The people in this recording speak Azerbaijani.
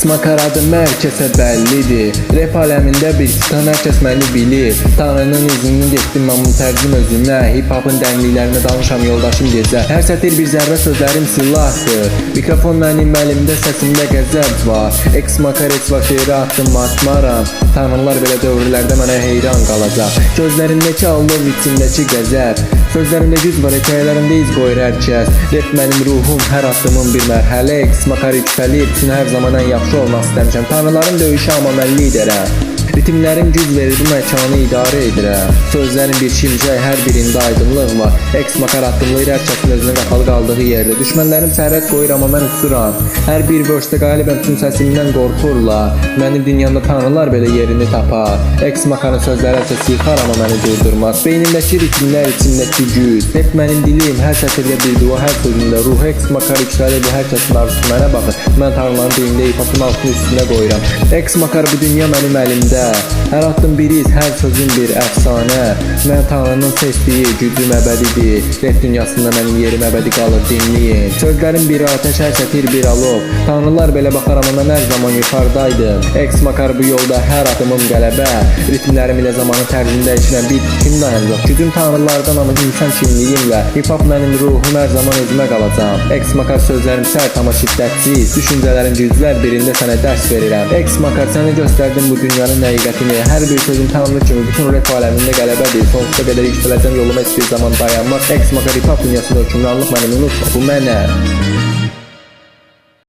X-Makar adım hər kəsə bəllidir. Rap aləmində bir titan, hər kəs məni bilir. Tanrının iznini getdim mən bunu tərcüm özümə. Hip-hopun dənliklərinə danışam yoldaşım gecə. Hər sətir bir zərrə sözlərim silahdır. Mikrofon mənim əlimdə, səsimdə qəzəb var. X-Makar heç vaxt yerə attım atmaram. Tanrılar belə dövrlərdə mənə heyran qalacaq. Gözlərindəki allov, içindəki qəzəb. Sözlərimdə güc var, hekayələrimdə iz qoyur hər kəs. Rap mənim ruhum, hər addımım bir mərhələ. X-Makar yüksəlir, üçün hər zaman ən yaxşı olmaq istəmişəm. Tanrıların döyüşü, amma mən liderəm. Ritimlərim güc verir, bu məkanı idarə edirəm. Sözlərin bir şimşək, hər birində aydınlıq var. X-Makar addımlayır hər kəsin özünə qapalı qaldığı yerdə. Düşmənlərim sərhəd qoyur, amma mən uçuram. Hər bir vörsdə qalibəm, tüm səsimdən qorxurlar. Mənim dünyamda tanrılar belə yerini tapar. X-Makarın sözləri əsas yıxar, amma məni durdurmaz. Beynimdəki ritmlər, içindəki güc. Hep mənim dilim, hər sətirdə bir dua, hər sözümdə ruh. X-Makar yüksəlir, bu hər kəsin arzusu mənə baxır. Mən tanrıların dilində hip-hopun altını üstünə qoyuram. X-Makar, bu dünya mənim əlimdə. Hər addım bir iz, hər sözüm bir əfsanə. Mən tanrının seçdiyi gücüm əbədidir. Rap dünyasında mənim yerim əbədi qalır, dinləyin. Sözlərim bir atəş, hər sətir bir alov. Tanrılar belə baxar, amma mən hər zaman yuxarıdaydım. X-Makar, bu yolda hər adımım qələbə. Ritmlərim ilə zamanı tərzində işlən bir kim dayanacaq? Gücüm tanrılardan, amma insan kimliyimlə. Hip-hop mənim ruhum, hər zaman özümə qalacam. X-Makar, sözlərim sərt, amma şiddətsiz. Düşüncələrim güclər, birində sənə dərs verirəm. X-Makar, sənə göstərdim bu dünyanın həqiqətini. Hər bir sözüm tanrı kimi bütün rap aləmində qələbədir. Sonsuza qədər yüksələcəm, yoluma heç bir zaman dayanmaz. X-Makar, hip-hop dünyasında hökmranlıq mənim unutma, bu mənəm.